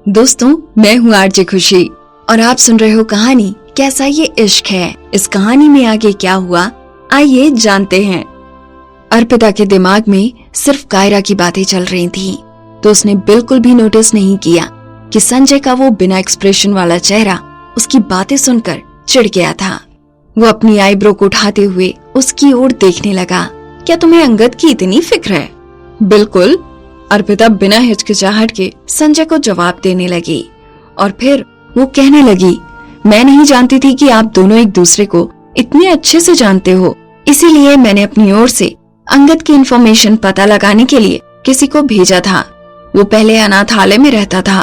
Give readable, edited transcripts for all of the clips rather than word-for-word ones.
दोस्तों, मैं हूँ आरजे खुशी और आप सुन रहे हो कहानी कैसा ये इश्क है। इस कहानी में आगे क्या हुआ, आइए जानते हैं। अर्पिता के दिमाग में सिर्फ कायरा की बातें चल रही थी, तो उसने बिल्कुल भी नोटिस नहीं किया कि संजय का वो बिना एक्सप्रेशन वाला चेहरा उसकी बातें सुनकर चिढ़ गया था। वो अपनी आईब्रो को उठाते हुए उसकी ओर देखने लगा। क्या तुम्हें अंगद की इतनी फिक्र है? बिल्कुल, अर्पिता बिना हिचकिचाहट के संजय को जवाब देने लगी और फिर वो कहने लगी, मैं नहीं जानती थी कि आप दोनों एक दूसरे को इतने अच्छे से जानते हो, इसीलिए मैंने अपनी ओर से अंगद की इन्फॉर्मेशन पता लगाने के लिए किसी को भेजा था। वो पहले अनाथालय में रहता था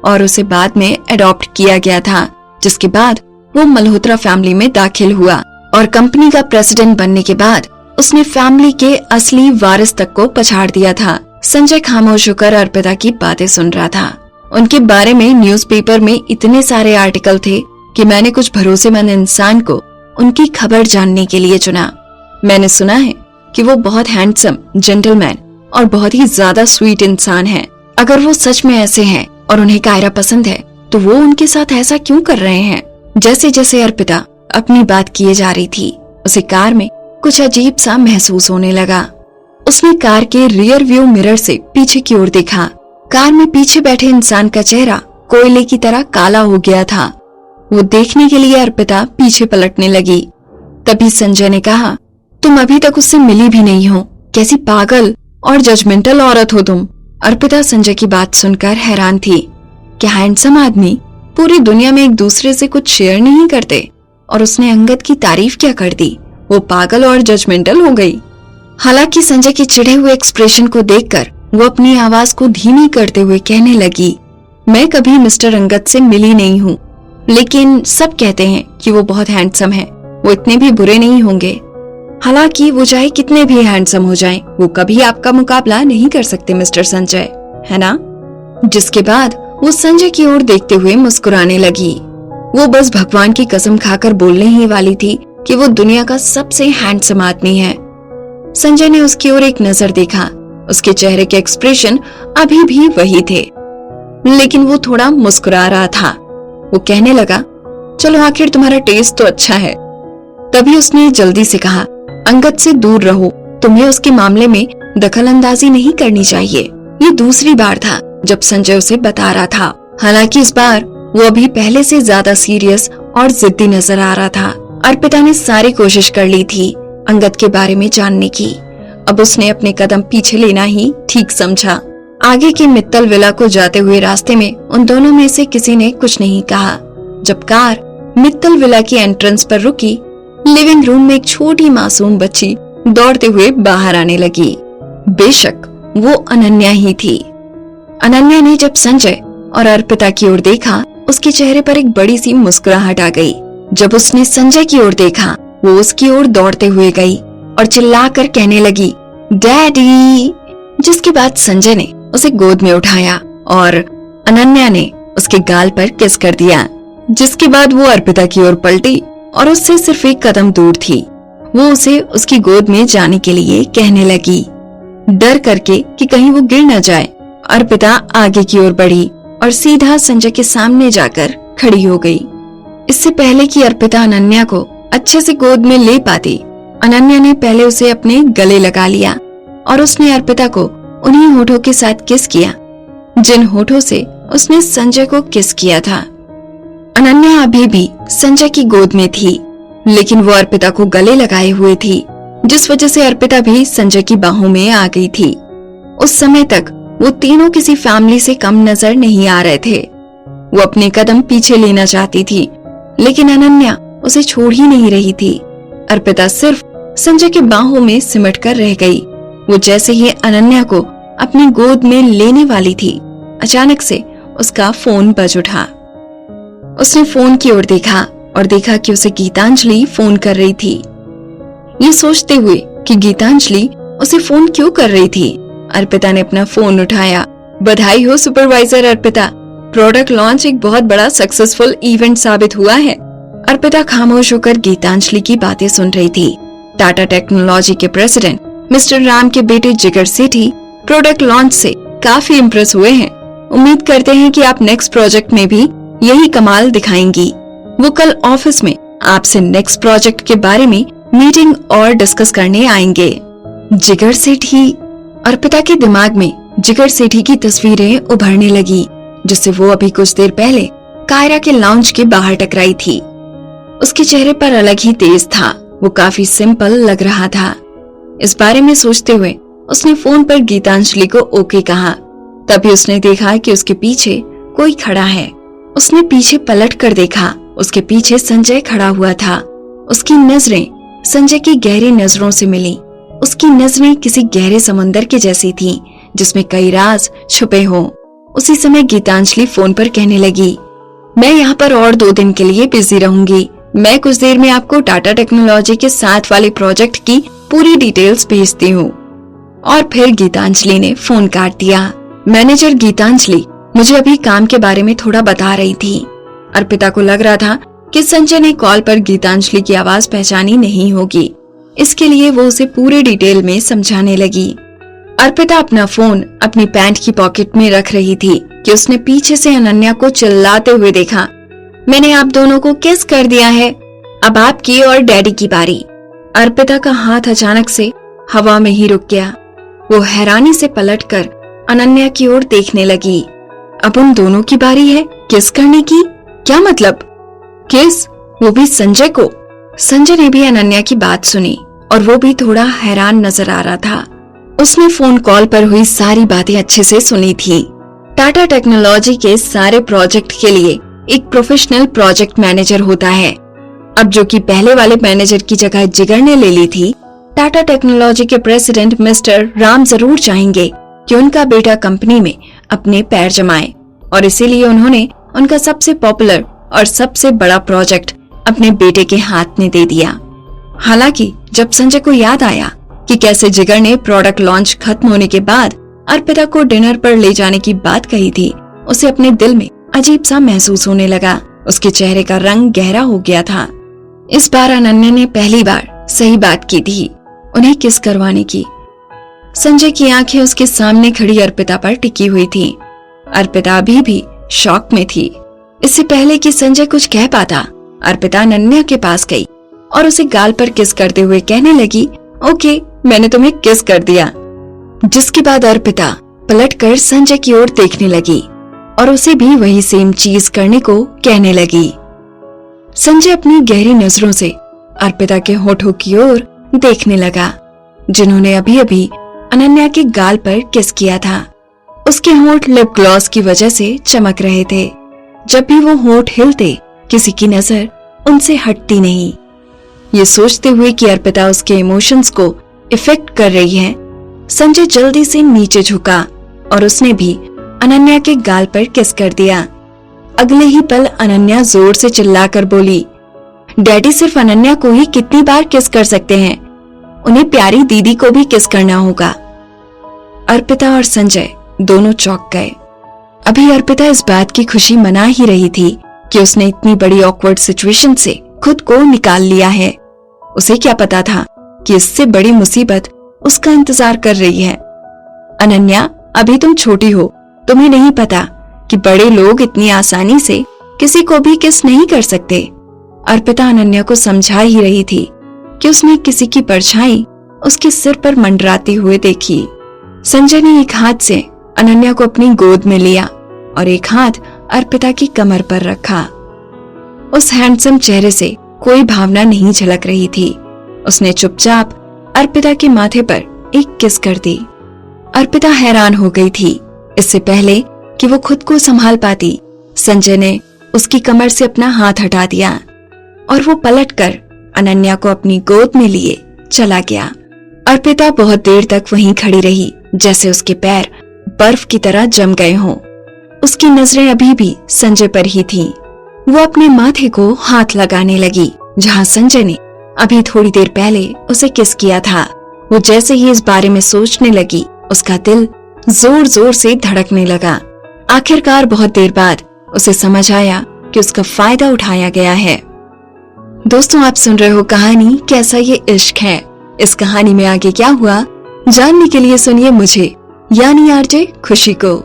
और उसे बाद में अडॉप्ट किया गया था, जिसके बाद वो मल्होत्रा फैमिली में दाखिल हुआ और कंपनी का प्रेसिडेंट बनने के बाद उसने फैमिली के असली वारिस तक को पछाड़ दिया था। संजय खामोश होकर अर्पिता की बातें सुन रहा था। उनके बारे में न्यूज़पेपर में इतने सारे आर्टिकल थे कि मैंने कुछ भरोसेमंद इंसान को उनकी खबर जानने के लिए चुना। मैंने सुना है कि वो बहुत हैंडसम, जेंटलमैन और बहुत ही ज्यादा स्वीट इंसान है। अगर वो सच में ऐसे हैं और उन्हें कायरा पसंद है, तो वो उनके साथ ऐसा क्यों कर रहे हैं? जैसे जैसे अर्पिता अपनी बात किए जा रही थी, उसे कार में कुछ अजीब सा महसूस होने लगा। उसने कार के रियर व्यू मिरर से पीछे की ओर देखा। कार में पीछे बैठे इंसान का चेहरा कोयले की तरह काला हो गया था। वो देखने के लिए अर्पिता पीछे पलटने लगी। तभी संजय ने कहा, तुम अभी तक उससे मिली भी नहीं हो, कैसी पागल और जजमेंटल औरत हो तुम। अर्पिता संजय की बात सुनकर हैरान थी। क्या हैंडसम आदमी पूरी दुनिया में एक दूसरे से कुछ शेयर नहीं करते? और उसने अंगद की तारीफ क्या कर दी, वो पागल और जजमेंटल हो गई। हालांकि संजय के चिढ़े हुए एक्सप्रेशन को देखकर वो अपनी आवाज को धीमी करते हुए कहने लगी, मैं कभी मिस्टर अंगद से मिली नहीं हूँ, लेकिन सब कहते हैं कि वो बहुत हैंडसम है। वो इतने भी बुरे नहीं होंगे। हालांकि वो चाहे कितने भी हैंडसम हो जाएं, वो कभी आपका मुकाबला नहीं कर सकते मिस्टर संजय, है ना? जिसके बाद वो संजय की ओर देखते हुए मुस्कुराने लगी। वो बस भगवान की कसम खाकर बोलने ही वाली थी कि वो दुनिया का सबसे हैंडसम आदमी है। संजय ने उसकी ओर एक नजर देखा। उसके चेहरे के एक्सप्रेशन अभी भी वही थे, लेकिन वो थोड़ा मुस्कुरा रहा था। वो कहने लगा, चलो आखिर तुम्हारा टेस्ट तो अच्छा है। तभी उसने जल्दी से कहा, अंगद से दूर रहो, तुम्हें उसके मामले में दखल अंदाजी नहीं करनी चाहिए। ये दूसरी बार था जब संजय उसे बता रहा था। हालांकि इस बार वो अभी पहले से ज्यादा सीरियस और जिद्दी नजर आ रहा था। अर्पिता ने सारी कोशिश कर ली थी अंगद के बारे में जानने की। अब उसने अपने कदम पीछे लेना ही ठीक समझा। आगे के मित्तल विला को जाते हुए रास्ते में उन दोनों में से किसी ने कुछ नहीं कहा। जब कार मित्तल विला की एंट्रेंस पर रुकी, लिविंग रूम में एक छोटी मासूम बच्ची दौड़ते हुए बाहर आने लगी। बेशक वो अनन्या ही थी। अनन्या ने जब संजय और अर्पिता की ओर देखा, उसके चेहरे पर एक बड़ी सी मुस्कुराहट आ गई। जब उसने संजय की ओर देखा, वो उसकी ओर दौड़ते हुए गई और चिल्लाकर कहने लगी, डैडी। जिसके बाद संजय ने उसे गोद में उठाया और अनन्या ने उसके गाल पर किस कर दिया। जिसके बाद वो अर्पिता की ओर पलटी और उससे सिर्फ एक कदम दूर थी। वो उसे उसकी गोद में जाने के लिए कहने लगी, डर करके कि कहीं वो गिर न जाए। अर्पिता आगे की ओर बढ़ी और सीधा संजय के सामने जाकर खड़ी हो गई। इससे पहले कि अर्पिता अनन्या को अच्छे से गोद में ले पाती, अनन्या ने पहले उसे अपने गले लगा लिया और उसने अर्पिता को उन्हीं होठों के साथ किस किया जिन होठों से उसने संजय को किस किया था। अनन्या अभी भी संजय की गोद में थी, लेकिन वो अर्पिता को गले लगाए हुए थी, जिस वजह से अर्पिता भी संजय की बाहों में आ गई थी। उस समय तक वो तीनों किसी फैमिली से कम नजर नहीं आ रहे थे। वो अपने कदम पीछे लेना चाहती थी, लेकिन अनन्या उसे छोड़ ही नहीं रही थी। अर्पिता सिर्फ संजय के बाहों में सिमट कर रह गई। वो जैसे ही अनन्या को अपनी गोद में लेने वाली थी, अचानक से उसका फोन बज उठा। उसने फोन की ओर देखा और देखा कि उसे गीतांजलि फोन कर रही थी। ये सोचते हुए कि गीतांजलि उसे फोन क्यों कर रही थी, अर्पिता ने अपना फोन उठाया। बधाई हो सुपरवाइजर अर्पिता, प्रोडक्ट लॉन्च एक बहुत बड़ा सक्सेसफुल इवेंट साबित हुआ है। अर्पिता खामोश होकर गीतांजलि की बातें सुन रही थी। टाटा टेक्नोलॉजी के प्रेसिडेंट मिस्टर राम के बेटे जिगर सेठी प्रोडक्ट लॉन्च से काफी इम्प्रेस हुए हैं। उम्मीद करते हैं कि आप नेक्स्ट प्रोजेक्ट में भी यही कमाल दिखाएंगी। वो कल ऑफिस में आपसे नेक्स्ट प्रोजेक्ट के बारे में मीटिंग और डिस्कस करने आएंगे। जिगर सेठी। अर्पिता के दिमाग में जिगर सेठी की तस्वीरें उभरने लगी, जिससे वो अभी कुछ देर पहले कायरा के लाउंज के बाहर टकराई थी। उसके चेहरे पर अलग ही तेज था, वो काफी सिंपल लग रहा था। इस बारे में सोचते हुए उसने फोन पर गीतांजलि को ओके कहा। तभी उसने देखा कि उसके पीछे कोई खड़ा है। उसने पीछे पलट कर देखा, उसके पीछे संजय खड़ा हुआ था। उसकी नजरें संजय की गहरी नजरों से मिली। उसकी नजरें किसी गहरे समंदर के जैसी थीं, जिसमें कई राज छुपे हों। उसी समय गीतांजलि फोन पर कहने लगी, मैं यहाँ पर और 2 दिन के लिए बिजी रहूंगी। मैं कुछ देर में आपको टाटा टेक्नोलॉजी के साथ वाले प्रोजेक्ट की पूरी डिटेल्स भेजती हूँ। और फिर गीतांजलि ने फोन काट दिया। मैनेजर गीतांजलि मुझे अभी काम के बारे में थोड़ा बता रही थी। अर्पिता को लग रहा था कि संजय ने कॉल पर गीतांजलि की आवाज पहचानी नहीं होगी, इसके लिए वो उसे पूरे डिटेल में समझाने लगी। अर्पिता अपना फोन अपनी पैंट की पॉकेट में रख रही थी कि उसने पीछे से अनन्या को चिल्लाते हुए देखा, मैंने आप दोनों को किस कर दिया है, अब आपकी और डैडी की बारी। अर्पिता का हाथ अचानक से हवा में ही रुक गया। वो हैरानी से पलटकर अनन्या की ओर देखने लगी। अब उन दोनों की बारी है किस करने की? क्या मतलब किस? वो भी संजय को? संजय ने भी अनन्या की बात सुनी और वो भी थोड़ा हैरान नजर आ रहा था। उसने फोन कॉल पर हुई सारी बातें अच्छे से सुनी थी। टाटा टेक्नोलॉजी के सारे प्रोजेक्ट के लिए एक प्रोफेशनल प्रोजेक्ट मैनेजर होता है। अब जो कि पहले वाले मैनेजर की जगह जिगर ने ले ली थी, टाटा टेक्नोलॉजी के प्रेसिडेंट मिस्टर राम जरूर चाहेंगे कि उनका बेटा कंपनी में अपने पैर जमाए, और इसीलिए उन्होंने उनका सबसे पॉपुलर और सबसे बड़ा प्रोजेक्ट अपने बेटे के हाथ में दे दिया। हालांकि जब संजय को याद आया कि कैसे जिगर ने प्रोडक्ट लॉन्च खत्म होने के बाद अर्पिता को डिनर पर ले जाने की बात कही थी, उसे अपने दिल में अजीब सा महसूस होने लगा। उसके चेहरे का रंग गहरा हो गया था। इस बार अनन्या ने पहली बार सही बात की थी, उन्हें किस करवाने की। संजय की आंखें उसके सामने खड़ी अर्पिता पर टिकी हुई थी। अर्पिता अभी भी शॉक में थी। इससे पहले कि संजय कुछ कह पाता, अर्पिता अनन्या के पास गई और उसे गाल पर किस करते हुए कहने लगी, ओके, मैंने तुम्हें किस कर दिया। जिसके बाद अर्पिता पलटकर संजय की ओर देखने लगी और उसे भी वही सेम चीज करने को कहने लगी। संजय अपनी गहरी नजरों से अर्पिता के होठों की ओर देखने लगा, जिन्होंने अभी अभी अनन्या के गाल पर किस किया था। उसके होंठ लिप ग्लॉस की वजह से चमक रहे थे। जब भी वो होंठ हिलते, किसी की नजर उनसे हटती नहीं। ये सोचते हुए कि अर्पिता उसके इमोशंस को इफेक्ट कर रही है, संजय जल्दी से नीचे झुका और उसने भी अनन्या के गाल पर किस कर दिया। अगले ही पल अनन्या जोर से चिल्लाकर बोली, डैडी सिर्फ अनन्या को ही कितनी बार किस कर सकते हैं, उन्हें प्यारी दीदी को भी किस करना होगा। अर्पिता और संजय दोनों चौंक गए। अभी अर्पिता इस बात की खुशी मना ही रही थी कि उसने इतनी बड़ी ऑकवर्ड सिचुएशन से खुद को निकाल लिया है। उसे क्या पता था कि इससे बड़ी मुसीबत उसका इंतजार कर रही है। अनन्या, अभी तुम छोटी हो, तुम्हें नहीं पता कि बड़े लोग इतनी आसानी से किसी को भी किस नहीं कर सकते। अर्पिता अनन्या को समझा ही रही थी कि उसने किसी की परछाई उसके सिर पर मंडराती हुए देखी। संजय ने एक हाथ से अनन्या को अपनी गोद में लिया और एक हाथ अर्पिता की कमर पर रखा। उस हैंडसम चेहरे से कोई भावना नहीं झलक रही थी। उसने चुपचाप अर्पिता के माथे पर एक किस कर दी। अर्पिता हैरान हो गई थी। इससे पहले कि वो खुद को संभाल पाती, संजय ने उसकी कमर से अपना हाथ हटा दिया और वो पलटकर अनन्या को अपनी गोद में लिए चला गया। अर्पिता बहुत देर तक वहीं खड़ी रही, जैसे उसके पैर बर्फ की तरह जम गए हों। उसकी नजरें अभी भी संजय पर ही थीं। वो अपने माथे को हाथ लगाने लगी, जहां संजय ने अभी थोड़ी देर पहले उसे किस किया था। वो जैसे ही इस बारे में सोचने लगी, उसका दिल जोर जोर से धड़कने लगा। आखिरकार बहुत देर बाद उसे समझ आया कि उसका फायदा उठाया गया है। दोस्तों, आप सुन रहे हो कहानी कैसा ये इश्क है। इस कहानी में आगे क्या हुआ जानने के लिए सुनिए मुझे, यानी आरजे खुशी को।